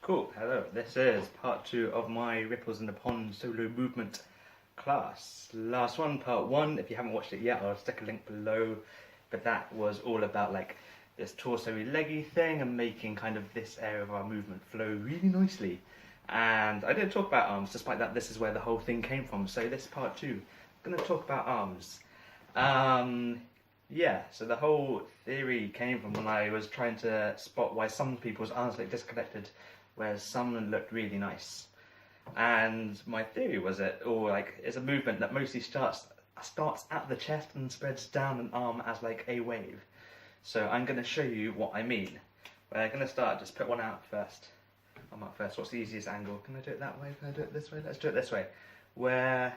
Cool, hello. This is part 2 of my Ripples in the Pond solo movement class. Last one, part 1, if you haven't watched it yet, I'll stick a link below. But that was all about like this torso-y leggy thing and making kind of this area of our movement flow really nicely. And I didn't talk about arms, despite that this is where the whole thing came from. So this is part 2. I'm going to talk about arms. Yeah, so the whole theory came from when I was trying to spot why some people's arms look disconnected, whereas some looked really nice. And my theory was it's a movement that mostly starts at the chest and spreads down an arm as like a wave. So I'm going to show you what I mean. We're going to start, just put one out first. I'm up first. What's the easiest angle? Can I do it that way? Can I do it this way? Let's do it this way. Where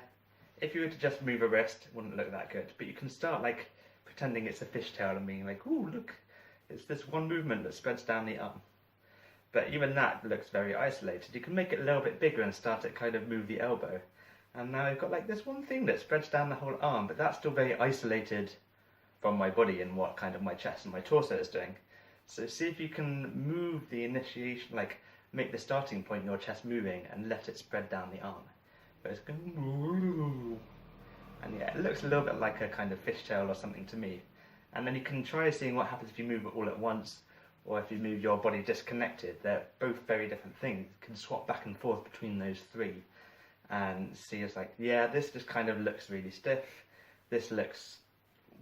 if you were to just move a wrist, it wouldn't look that good. But you can start like pretending it's a fishtail and being like, ooh, look, it's this one movement that spreads down the arm. But even that looks very isolated. You can make it a little bit bigger and start to kind of move the elbow. And now I've got like this one thing that spreads down the whole arm, but that's still very isolated from my body and what kind of my chest and my torso is doing. So see if you can move the initiation, like make the starting point your chest moving and let it spread down the arm. But it's going, and yeah, it looks a little bit like a kind of fishtail or something to me. And then you can try seeing what happens if you move it all at once, or if you move your body disconnected. They're both very different things. You can swap back and forth between those three and see it's like, yeah, this just kind of looks really stiff. This looks,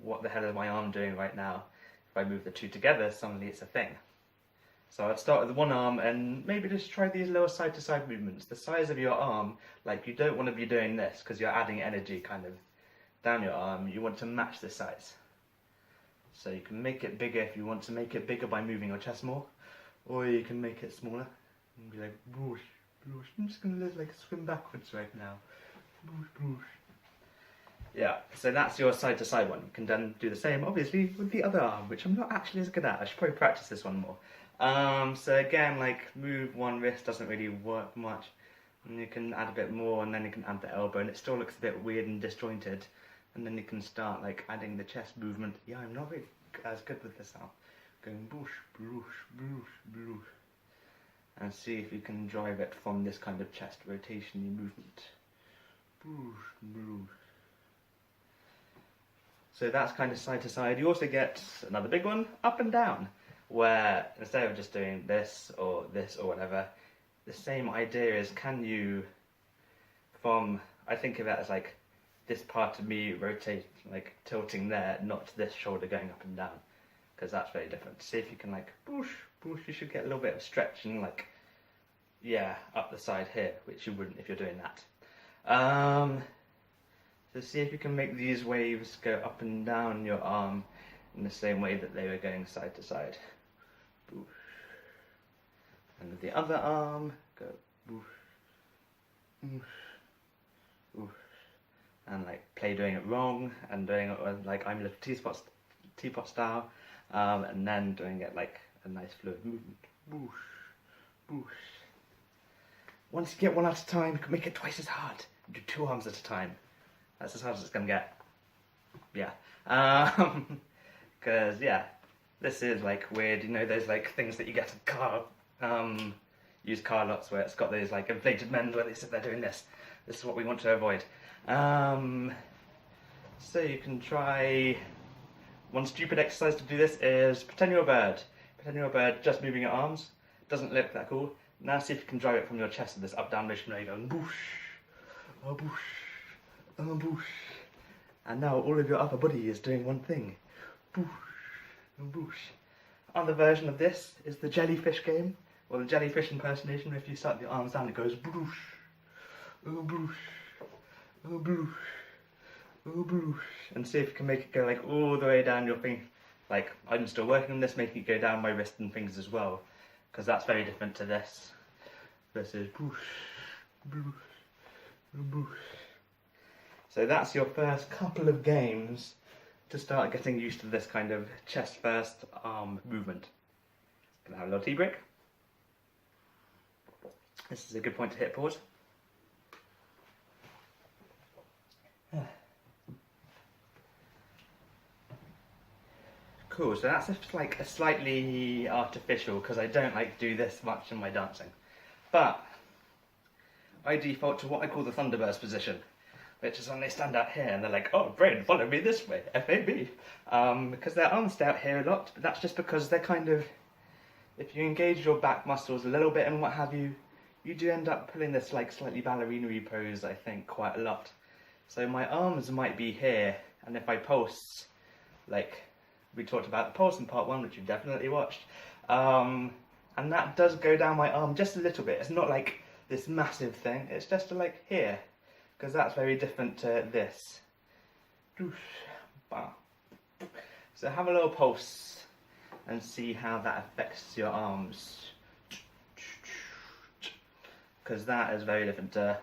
what the hell is my arm doing right now? If I move the two together, suddenly it's a thing. So I'd start with one arm and maybe just try these little side-to-side movements. The size of your arm, like you don't want to be doing this because you're adding energy kind of down your arm. You want to match the size. So you can make it bigger if you want to make it bigger by moving your chest more, or you can make it smaller and be like, boosh, boosh. I'm just going to like swim backwards right now. Boosh, boosh. Yeah, so that's your side-to-side one. You can then do the same, obviously, with the other arm, which I'm not actually as good at. I should probably practice this one more. So again, like move one wrist doesn't really work much. And you can add a bit more, and then you can add the elbow, and it still looks a bit weird and disjointed. And then you can start like adding the chest movement. Yeah, I'm not really as good with this now. Going boosh, boosh, boosh, boosh. And see if you can drive it from this kind of chest rotation movement. Boosh, boosh. So that's kind of side to side. You also get another big one, up and down, where instead of just doing this or whatever, the same idea is, can you, I think of it as like this part of me rotate, like tilting there, not this shoulder going up and down, because that's very different. See if you can like boosh, boosh. You should get a little bit of stretch and like, yeah, up the side here, which you wouldn't if you're doing that. So see if you can make these waves go up and down your arm in the same way that they were going side to side. Boosh. And with the other arm, go boosh, boosh, boosh. And like play doing it wrong and doing it like I'm a little teapot style, and then doing it like a nice fluid movement. Boosh, boosh. Once you get one at a time, you can make it twice as hard. Do two arms at a time. That's as hard as it's gonna get. Yeah. Because yeah, this is like weird. You know those like things that you get at car, used car lots where it's got those like inflated men where they sit there doing this. This is what we want to avoid. So you can try, one stupid exercise to do this is pretend you're a bird. Pretend you're a bird just moving your arms. Doesn't look that cool. Now see if you can drive it from your chest with this up down motion where you go boosh, oh boosh, oh boosh. And now all of your upper body is doing one thing. Boosh, oh boosh. Other version of this is the jellyfish game, or the jellyfish impersonation where if you start your arms down it goes boosh, oh boosh. Oh boosh, oh boosh. And see if you can make it go like all the way down your finger. Like I'm still working on this, making it go down my wrist and fingers as well, because that's very different to this. This is boosh, boosh, oh boosh. So that's your first couple of games to start getting used to this kind of chest first arm movement. Gonna have a little tea break. This is a good point to hit pause. Cool, so that's like a slightly artificial, because I don't like do this much in my dancing. But I default to what I call the Thunderbirds position, which is when they stand out here and they're like, oh, brain, follow me this way, FAB. Because their arms stay out here a lot, but that's just because they're kind of, if you engage your back muscles a little bit and what have you, you do end up pulling this like slightly ballerina-y pose, I think, quite a lot. So my arms might be here, and if I pulse, like we talked about the pulse in part 1, which you've definitely watched, and that does go down my arm just a little bit. It's not like this massive thing, it's just like here, because that's very different to this. So have a little pulse and see how that affects your arms, because that is very different to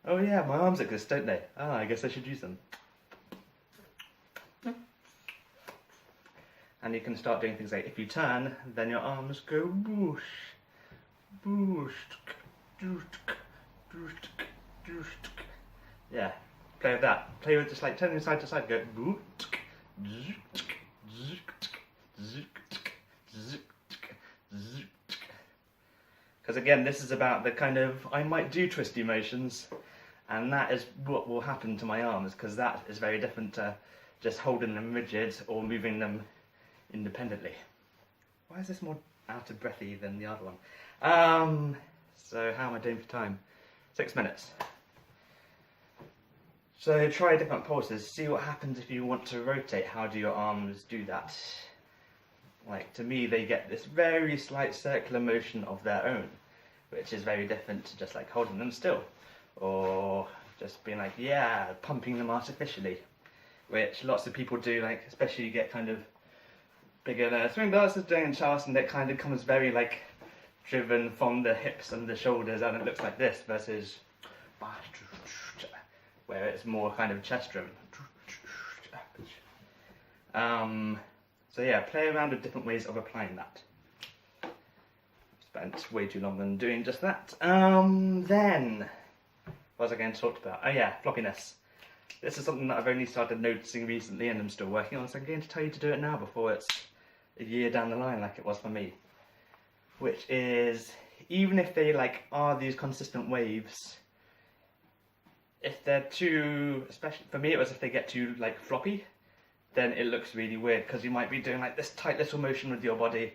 oh yeah, my arms exist, don't they? I guess I should use them. And you can start doing things like, if you turn, then your arms go boosh, boosh, yeah, play with that. Play with just like turning side to side, go boo. Because again, this is about the kind of, I might do twisty motions, and that is what will happen to my arms, because that is very different to just holding them rigid or moving them independently. Why is this more out of breathy than the other one? So how am I doing for time? 6 minutes. So try different pulses, see what happens if you want to rotate. How do your arms do that? Like, to me, they get this very slight circular motion of their own, which is very different to just like holding them still, or just being like, yeah, pumping them artificially, which lots of people do, like, especially you get kind of bigger swing dancers doing chast, and it kind of comes very like driven from the hips and the shoulders, and it looks like this, versus where it's more kind of chest driven. So yeah, play around with different ways of applying that. Spent way too long on doing just that. Then, what was I going to talk about? Oh yeah, floppiness. This is something that I've only started noticing recently and I'm still working on, so I'm going to tell you to do it now before it's a year down the line like it was for me. Which is, even if they like are these consistent waves, if they're too, especially for me it was if they get too like floppy, then it looks really weird, because you might be doing like this tight little motion with your body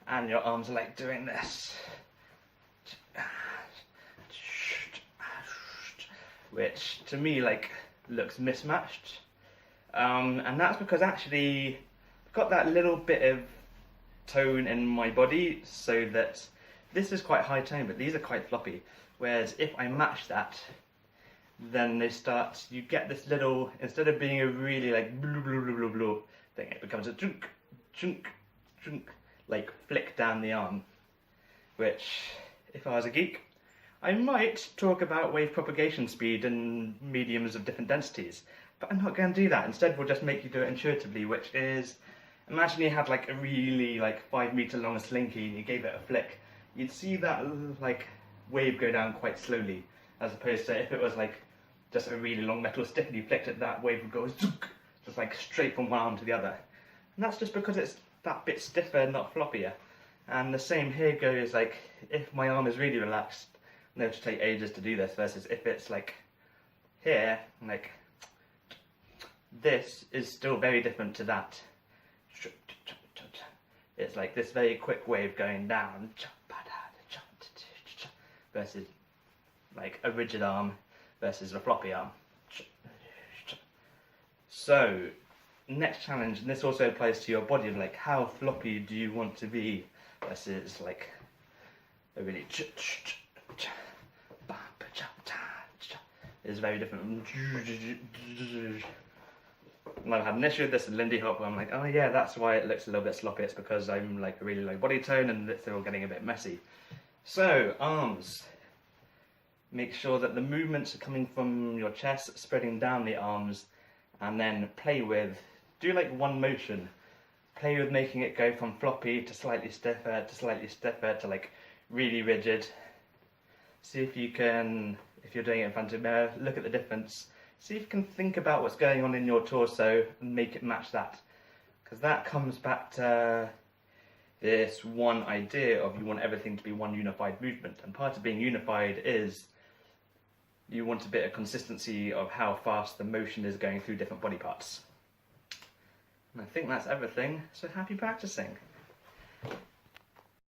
and your arms are like doing this, which to me like looks mismatched, and that's because actually I've got that little bit of tone in my body, so that this is quite high tone but these are quite floppy, whereas if I match that, then they start, you get this little, instead of being a really like blue blue blue blue blue thing, it becomes a chunk chunk chunk, like flick down the arm, which if I was a geek I might talk about wave propagation speed and mediums of different densities, but I'm not going to do that. Instead we'll just make you do it intuitively, which is, imagine you had like a really like 5 meter long slinky and you gave it a flick, you'd see that like wave go down quite slowly, as opposed to if it was like just a really long metal stick and you flicked it, that wave would go just like straight from one arm to the other. And that's just because it's that bit stiffer, not floppier. And the same here goes, like if my arm is really relaxed, and it'll take ages to do this, versus if it's like here, like this is still very different to that. It's like this very quick wave going down, versus like a rigid arm versus a floppy arm. So, next challenge, and this also applies to your body, of like how floppy do you want to be versus like a really is very different. And I've had an issue with this in Lindy Hop where I'm like, oh yeah, that's why it looks a little bit sloppy, it's because I'm like a really low body tone and it's all getting a bit messy. So, arms. Make sure that the movements are coming from your chest, spreading down the arms, and then play with, do like one motion. Play with making it go from floppy to slightly stiffer to like really rigid. See if you can, if you're doing it in front of a mirror, look at the difference. See if you can think about what's going on in your torso and make it match that. Because that comes back to, this one idea of you want everything to be one unified movement. And part of being unified is you want a bit of consistency of how fast the motion is going through different body parts. And I think that's everything, so happy practicing.